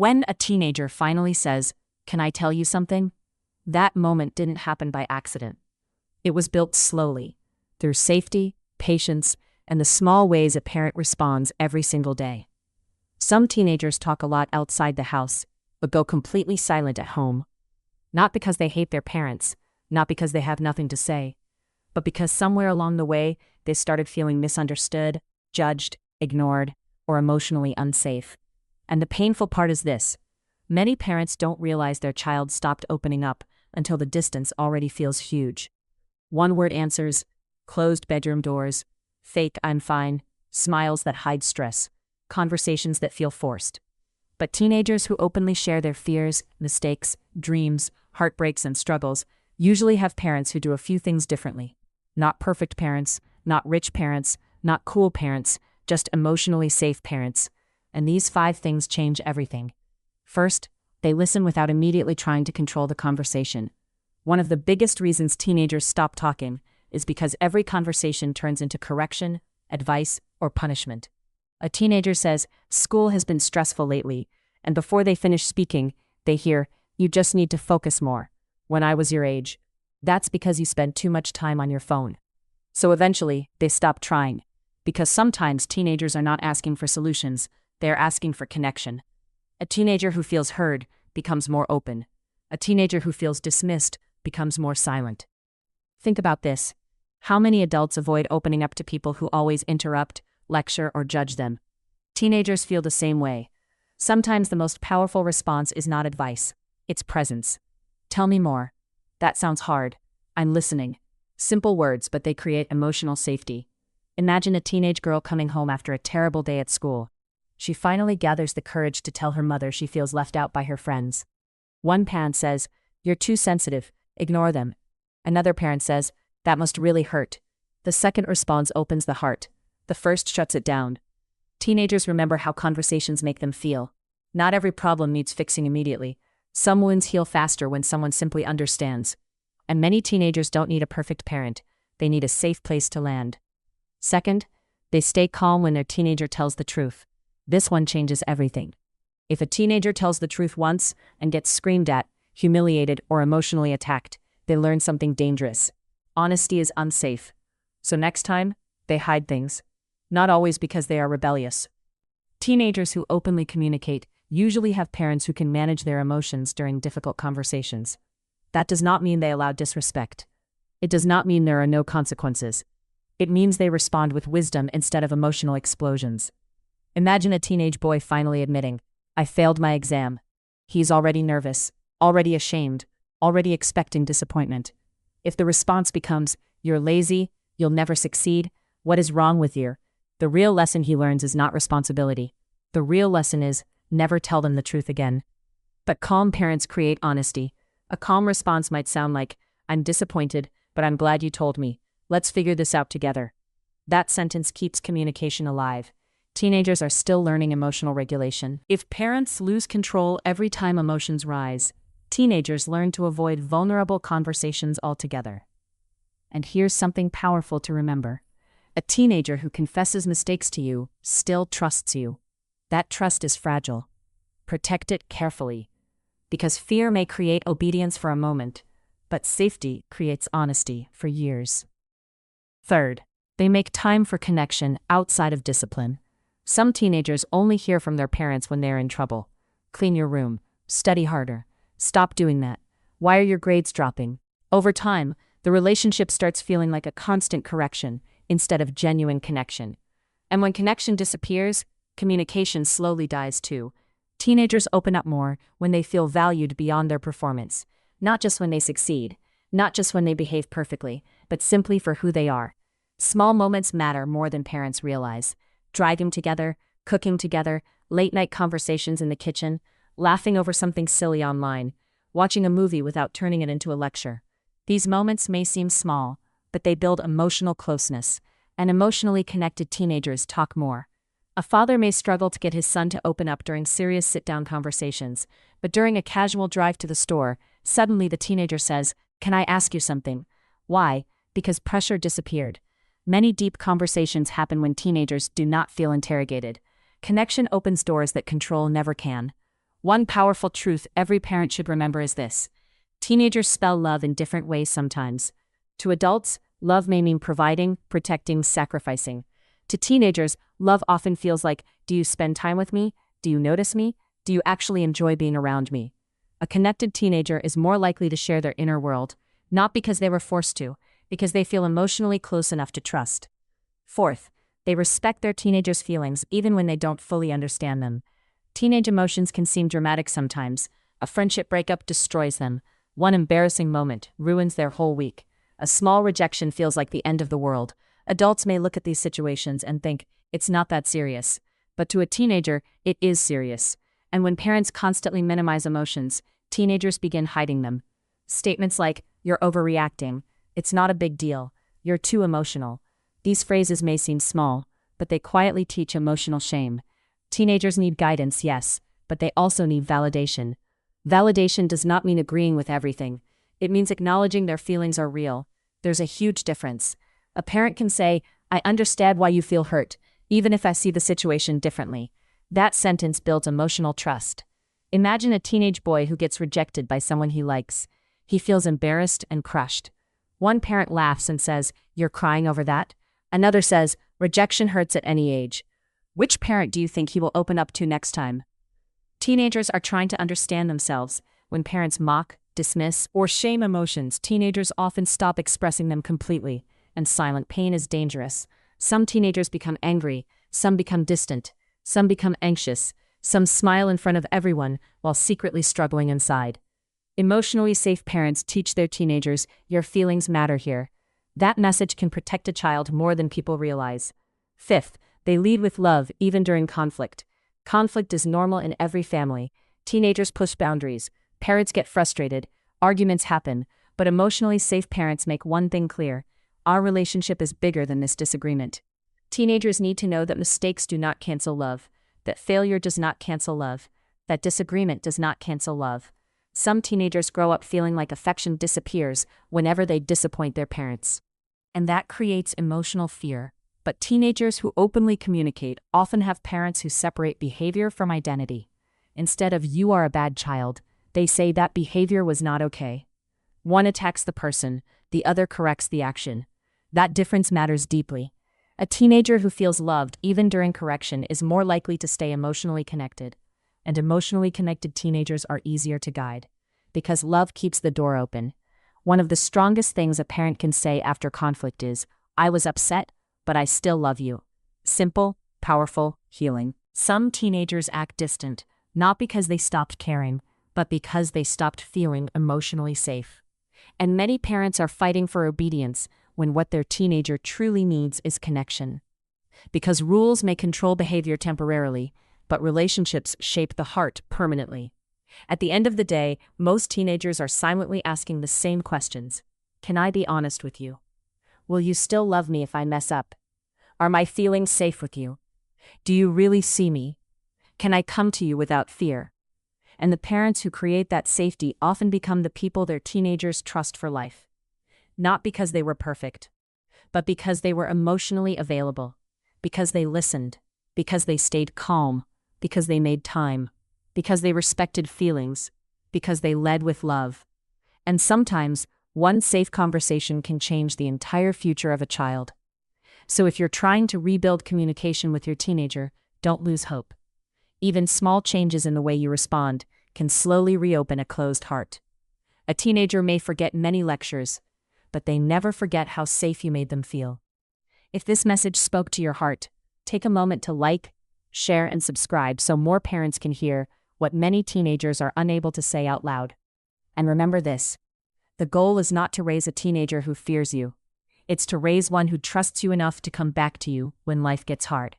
When a teenager finally says, "Can I tell you something?" that moment didn't happen by accident. It was built slowly, through safety, patience, and the small ways a parent responds every single day. Some teenagers talk a lot outside the house, but go completely silent at home. Not because they hate their parents, not because they have nothing to say, but because somewhere along the way, they started feeling misunderstood, judged, ignored, or emotionally unsafe. And the painful part is this: many parents don't realize their child stopped opening up until the distance already feels huge. One-word answers, closed bedroom doors, fake "I'm fine," smiles that hide stress, conversations that feel forced. But teenagers who openly share their fears, mistakes, dreams, heartbreaks, and struggles usually have parents who do a few things differently. Not perfect parents, not rich parents, not cool parents, just emotionally safe parents. And these 5 things change everything. First, they listen without immediately trying to control the conversation. One of the biggest reasons teenagers stop talking is because every conversation turns into correction, advice, or punishment. A teenager says, "School has been stressful lately," and before they finish speaking, they hear, "You just need to focus more. When I was your age." That's because you spend too much time on your phone. So eventually, they stop trying. Because sometimes teenagers are not asking for solutions, they are asking for connection. A teenager who feels heard becomes more open. A teenager who feels dismissed becomes more silent. Think about this. How many adults avoid opening up to people who always interrupt, lecture, or judge them? Teenagers feel the same way. Sometimes the most powerful response is not advice, it's presence. "Tell me more." "That sounds hard." "I'm listening." Simple words, but they create emotional safety. Imagine a teenage girl coming home after a terrible day at school. She finally gathers the courage to tell her mother she feels left out by her friends. One parent says, "You're too sensitive, ignore them." Another parent says, "That must really hurt." The second response opens the heart. The first shuts it down. Teenagers remember how conversations make them feel. Not every problem needs fixing immediately. Some wounds heal faster when someone simply understands. And many teenagers don't need a perfect parent. They need a safe place to land. Second, they stay calm when their teenager tells the truth. This one changes everything. If a teenager tells the truth once and gets screamed at, humiliated, or emotionally attacked, they learn something dangerous. Honesty is unsafe. So next time, they hide things. Not always because they are rebellious. Teenagers who openly communicate usually have parents who can manage their emotions during difficult conversations. That does not mean they allow disrespect. It does not mean there are no consequences. It means they respond with wisdom instead of emotional explosions. Imagine a teenage boy finally admitting, "I failed my exam." He's already nervous, already ashamed, already expecting disappointment. If the response becomes, "You're lazy, you'll never succeed, what is wrong with you?" the real lesson he learns is not responsibility. The real lesson is, never tell them the truth again. But calm parents create honesty. A calm response might sound like, "I'm disappointed, but I'm glad you told me. Let's figure this out together." That sentence keeps communication alive. Teenagers are still learning emotional regulation. If parents lose control every time emotions rise, teenagers learn to avoid vulnerable conversations altogether. And here's something powerful to remember. A teenager who confesses mistakes to you still trusts you. That trust is fragile. Protect it carefully. Because fear may create obedience for a moment, but safety creates honesty for years. Third, they make time for connection outside of discipline. Some teenagers only hear from their parents when they are in trouble. "Clean your room. Study harder. Stop doing that. Why are your grades dropping?" Over time, the relationship starts feeling like a constant correction instead of genuine connection. And when connection disappears, communication slowly dies too. Teenagers open up more when they feel valued beyond their performance, not just when they succeed, not just when they behave perfectly, but simply for who they are. Small moments matter more than parents realize. Driving together, cooking together, late-night conversations in the kitchen, laughing over something silly online, watching a movie without turning it into a lecture. These moments may seem small, but they build emotional closeness, and emotionally connected teenagers talk more. A father may struggle to get his son to open up during serious sit-down conversations, but during a casual drive to the store, suddenly the teenager says, "Can I ask you something?" Why? Because pressure disappeared. Many deep conversations happen when teenagers do not feel interrogated. Connection opens doors that control never can. One powerful truth every parent should remember is this: teenagers spell love in different ways sometimes. To adults, love may mean providing, protecting, sacrificing. To teenagers, love often feels like, do you spend time with me? Do you notice me? Do you actually enjoy being around me? A connected teenager is more likely to share their inner world, not because they were forced to, because they feel emotionally close enough to trust. Fourth, they respect their teenagers' feelings even when they don't fully understand them. Teenage emotions can seem dramatic sometimes. A friendship breakup destroys them. One embarrassing moment ruins their whole week. A small rejection feels like the end of the world. Adults may look at these situations and think, it's not that serious. But to a teenager, it is serious. And when parents constantly minimize emotions, teenagers begin hiding them. Statements like, you're overreacting, it's not a big deal, you're too emotional. These phrases may seem small, but they quietly teach emotional shame. Teenagers need guidance, yes, but they also need validation. Validation does not mean agreeing with everything. It means acknowledging their feelings are real. There's a huge difference. A parent can say, I understand why you feel hurt, even if I see the situation differently. That sentence builds emotional trust. Imagine a teenage boy who gets rejected by someone he likes. He feels embarrassed and crushed. One parent laughs and says, you're crying over that? Another says, rejection hurts at any age. Which parent do you think he will open up to next time? Teenagers are trying to understand themselves. When parents mock, dismiss, or shame emotions, teenagers often stop expressing them completely, and silent pain is dangerous. Some teenagers become angry, some become distant, some become anxious, some smile in front of everyone while secretly struggling inside. Emotionally safe parents teach their teenagers, your feelings matter here. That message can protect a child more than people realize. Fifth, they lead with love even during conflict. Conflict is normal in every family. Teenagers push boundaries. Parents get frustrated. Arguments happen. But emotionally safe parents make one thing clear: our relationship is bigger than this disagreement. Teenagers need to know that mistakes do not cancel love, that failure does not cancel love, that disagreement does not cancel love. Some teenagers grow up feeling like affection disappears whenever they disappoint their parents. And that creates emotional fear. But teenagers who openly communicate often have parents who separate behavior from identity. Instead of you are a bad child, they say that behavior was not okay. One attacks the person, the other corrects the action. That difference matters deeply. A teenager who feels loved even during correction is more likely to stay emotionally connected. And emotionally connected teenagers are easier to guide, because love keeps the door open. One of the strongest things a parent can say after conflict is, I was upset, but I still love you. Simple, powerful, healing. Some teenagers act distant, not because they stopped caring, but because they stopped feeling emotionally safe. And many parents are fighting for obedience when what their teenager truly needs is connection. Because rules may control behavior temporarily, but relationships shape the heart permanently. At the end of the day, most teenagers are silently asking the same questions. Can I be honest with you? Will you still love me if I mess up? Are my feelings safe with you? Do you really see me? Can I come to you without fear? And the parents who create that safety often become the people their teenagers trust for life. Not because they were perfect, but because they were emotionally available, because they listened, because they stayed calm, because they made time, because they respected feelings, because they led with love. And sometimes, one safe conversation can change the entire future of a child. So if you're trying to rebuild communication with your teenager, don't lose hope. Even small changes in the way you respond can slowly reopen a closed heart. A teenager may forget many lectures, but they never forget how safe you made them feel. If this message spoke to your heart, take a moment to like, share, and subscribe so more parents can hear what many teenagers are unable to say out loud. And remember this: the goal is not to raise a teenager who fears you. It's to raise one who trusts you enough to come back to you when life gets hard.